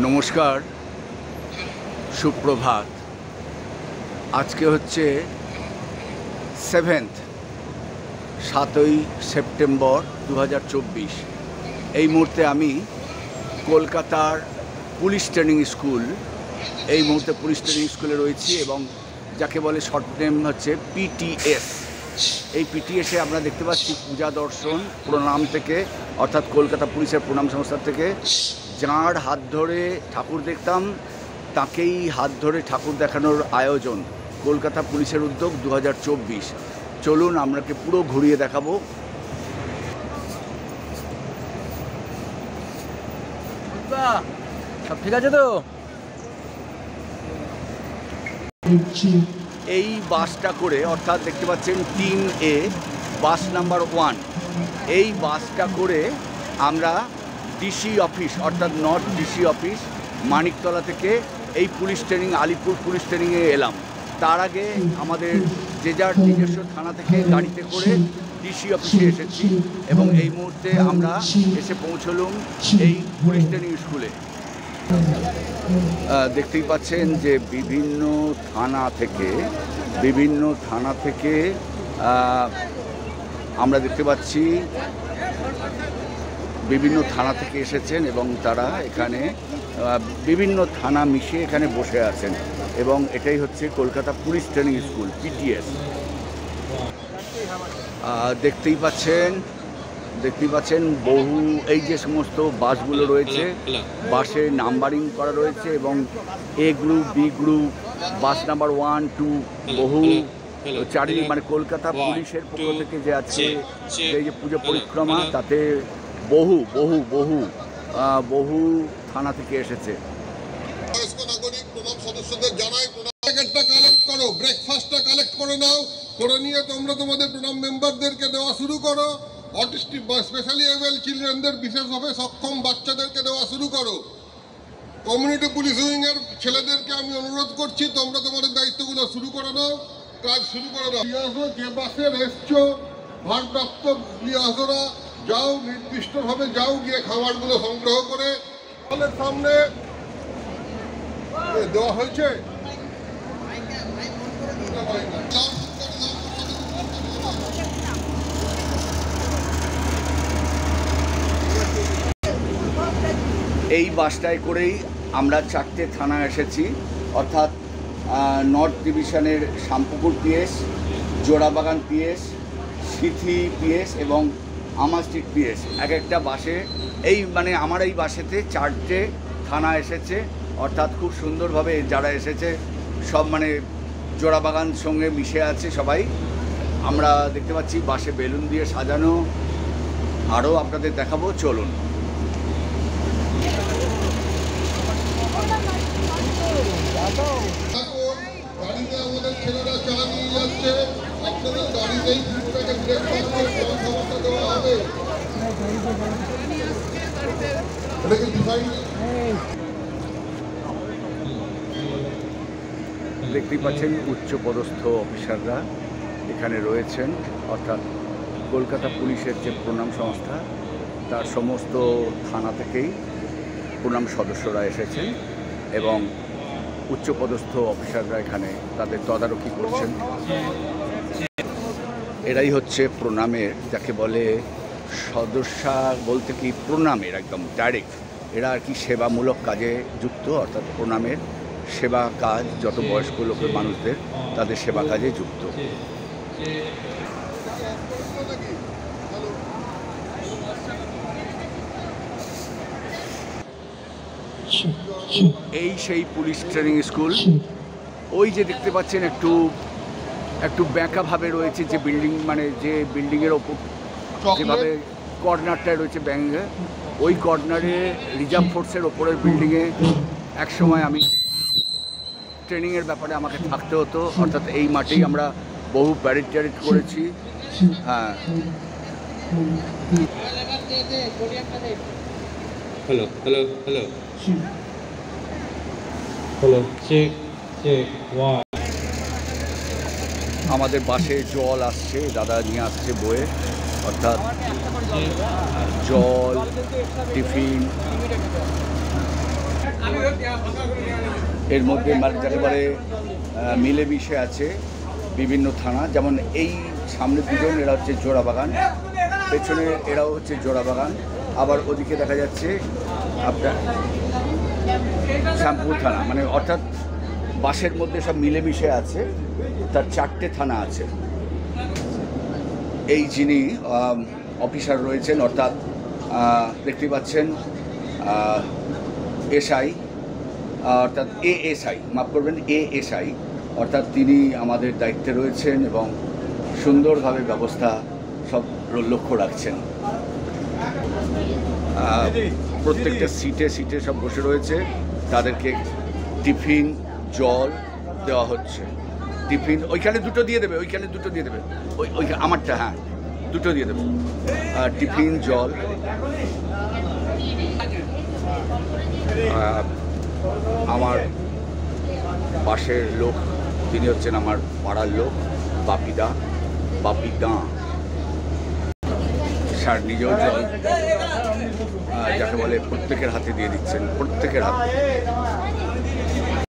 নমস্কার, সুপ্রভাত। আজকে হচ্ছে 7ই সেপ্টেম্বর 2024। এই মুহূর্তে আমি কলকাতার পুলিশ ট্রেনিং স্কুল স্কুলে রয়েছি এবং যাকে বলে শর্ট নেম হচ্ছে পিটিএস। এই পিটিএসে আমরা দেখতে পাচ্ছি পূজা দর্শন প্রণাম থেকে, অর্থাৎ কলকাতা পুলিশের প্রণাম সংস্থা থেকে যাঁর হাত ধরে ঠাকুর দেখতাম তাকেই হাত ধরে ঠাকুর দেখানোর আয়োজন, কলকাতা পুলিশের উদ্যোগ 2024। চলুন আমরাকে পুরো ঘুরিয়ে দেখাবো। সব ঠিক আছে তো? এই বাসটা করে, অর্থাৎ দেখতে পাচ্ছেন 3A বাস নাম্বার 1, এই বাসটা করে আমরা ডিসি অফিস অর্থাৎ নর্থ ডিসি অফিস মানিকতলা থেকে এই পুলিশ ট্রেনিং আলিপুর পুলিশ ট্রেনিংয়ে এলাম। তার আগে আমাদের যে যার নিজস্ব থানা থেকে গাড়িতে করে ডিসি অফিসে এসেছি এবং এই মুহূর্তে আমরা এসে পৌঁছলাম এই পুলিশ ট্রেনিং স্কুলে। দেখতেই পাচ্ছেন যে বিভিন্ন থানা থেকে আমরা দেখতে পাচ্ছি বিভিন্ন থানা থেকে এসেছেন এবং তারা এখানে বিভিন্ন থানা মিশিয়ে এখানে বসে আছেন এবং এটাই হচ্ছে Kolkata police training school PTS. দেখতেই পাচ্ছেন বহু এই যে সমস্ত বাসগুলো রয়েছে, বাসে নাম্বারিং করা রয়েছে এবং এ group, B group, bus number 1, 2, বহু চারিদিক মানে কলকাতা পুলিশের পক্ষ থেকে যে আছে এই যে পুজো পরিক্রমা, তাতে বহু বহু বহু বহু থানা থেকে এসেছে। সদস্যদের জানাই প্যাকেটটা কালেক্ট করো, ব্রেকফাস্টটা কালেক্ট করে নাও, করে নিয়ে তোমরা তোমাদের প্রণাম মেম্বারদেরকে দেওয়া শুরু করো। অটিস্টিক বা স্পেশালি এবেল চিলড্রেনদের, বিশেষভাবে সক্ষম বাচ্চাদেরকে দেওয়া শুরু করো। কমিউনিটি পুলিশিং এর ছেলেদেরকে আমি অনুরোধ করছি তোমরা তোমাদের দায়িত্বগুলো শুরু করে নাও, কাজ শুরু করে দাও। যে বাসে এসছো ভারপ্রাপ্ত লিয়াজরা যাও, নির্দিষ্টভাবে যাও, গিয়ে খাবারগুলো সংগ্রহ করে হলের সামনে দেওয়া হয়েছে। এই বাসটায় করেই আমরা 4টে থানা এসেছি, অর্থাৎ নর্থ ডিভিশনের শ্যামপুকুর পিএস, জোড়াবাগান পিএস, সিথি পিএস এবং আমা স্ট্রিট পিএস। এক একটা বাসে আমার এই বাসেতে 4টে থানা এসেছে, অর্থাৎ খুব সুন্দরভাবে যারা এসেছে সব জোড়াবাগান সঙ্গে মিশে আছে সবাই। আমরা দেখতে পাচ্ছি বাসে বেলুন দিয়ে সাজানো, আরও আপনাদের দেখাবো, চলুন। গাড়িতে আমাদের ছেলেরা চা নিয়ে যাচ্ছে, আপনাদের গাড়িতেই ব্রেকফাস্ট দেওয়া হবে। দেখতেই পাচ্ছেন উচ্চপদস্থ অফিসাররা এখানে রয়েছেন, অর্থাৎ কলকাতা পুলিশের যে প্রণাম সংস্থা তার সমস্ত থানা থেকেই প্রণাম সদস্যরা এসেছেন এবং উচ্চপদস্থ অফিসাররা এখানে তাদের তদারকি করছেন। এরাই হচ্ছে প্রণামের, যাকে বলে সদস্যা বলতে কি প্রণামের একদম ডাইরেক্ট, এরা আর কি সেবামূলক কাজে যুক্ত, অর্থাৎ প্রণামের সেবা কাজ, যত বয়স্ক লোকের মানুষদের তাদের সেবা কাজে যুক্ত। এই সেই পুলিশ ট্রেনিং স্কুল। ওই যে দেখতে পাচ্ছেন একটু ব্যাঁকাভাবে রয়েছে যে বিল্ডিং, যে বিল্ডিংয়ের ওপর যেভাবে কর্নারটায় রয়েছে ব্যাঙ্গে, ওই কর্নারে রিজার্ভ ফোর্সের ওপরের বিল্ডিংয়ে একসময় আমি ট্রেনিংয়ের ব্যাপারে আমাকে থাকতে হতো, অর্থাৎ এই মাঠেই আমরা বহু প্যারেড ট্যারেড করেছি। হ্যাঁ, hello hello hello hello, check check 1। আমাদের বাসে জল আসছে, দাদা নিয়ে আসছে বয়ে, অর্থাৎ জল, টিফিন। এর মধ্যে যাকে বলে মিলেমিশে আছে বিভিন্ন থানা, যেমন এই সামনে দুজন এরা হচ্ছে জোড়াবাগান, পেছনে এরাও হচ্ছে জোড়াবাগান, আবার ওদিকে দেখা যাচ্ছে আপনার শ্যামপুর থানা, মানে অর্থাৎ বাসের মধ্যে সব মিলেমিশে আছে, তার 4টে থানা আছে। এই যিনি অফিসার রয়েছেন, অর্থাৎ দেখতে পাচ্ছেন এসআই, অর্থাৎ এএসআই, মাফ করবেন, এএসআই, অর্থাৎ তিনি আমাদের দায়িত্বে রয়েছেন এবং সুন্দরভাবে ব্যবস্থা সব লক্ষ্য রাখছেন। প্রত্যেকটা সিটে সিটে সব বসে রয়েছে, তাদেরকে টিফিন জল দেওয়া হচ্ছে। টিফিন ওইখানে দুটো দিয়ে দেবে, ওইখানে দুটো দিয়ে দেবে, ওই আমারটা, হ্যাঁ দুটো দিয়ে দেবে, টিফিন জল। আমার পাশের লোক, তিনি হচ্ছেন আমার পাড়ার লোক, বাপিদা স্যার নিজেও জল যাকে বলে প্রত্যেকের হাতে দিয়ে দিচ্ছেন, প্রত্যেকের হাতে।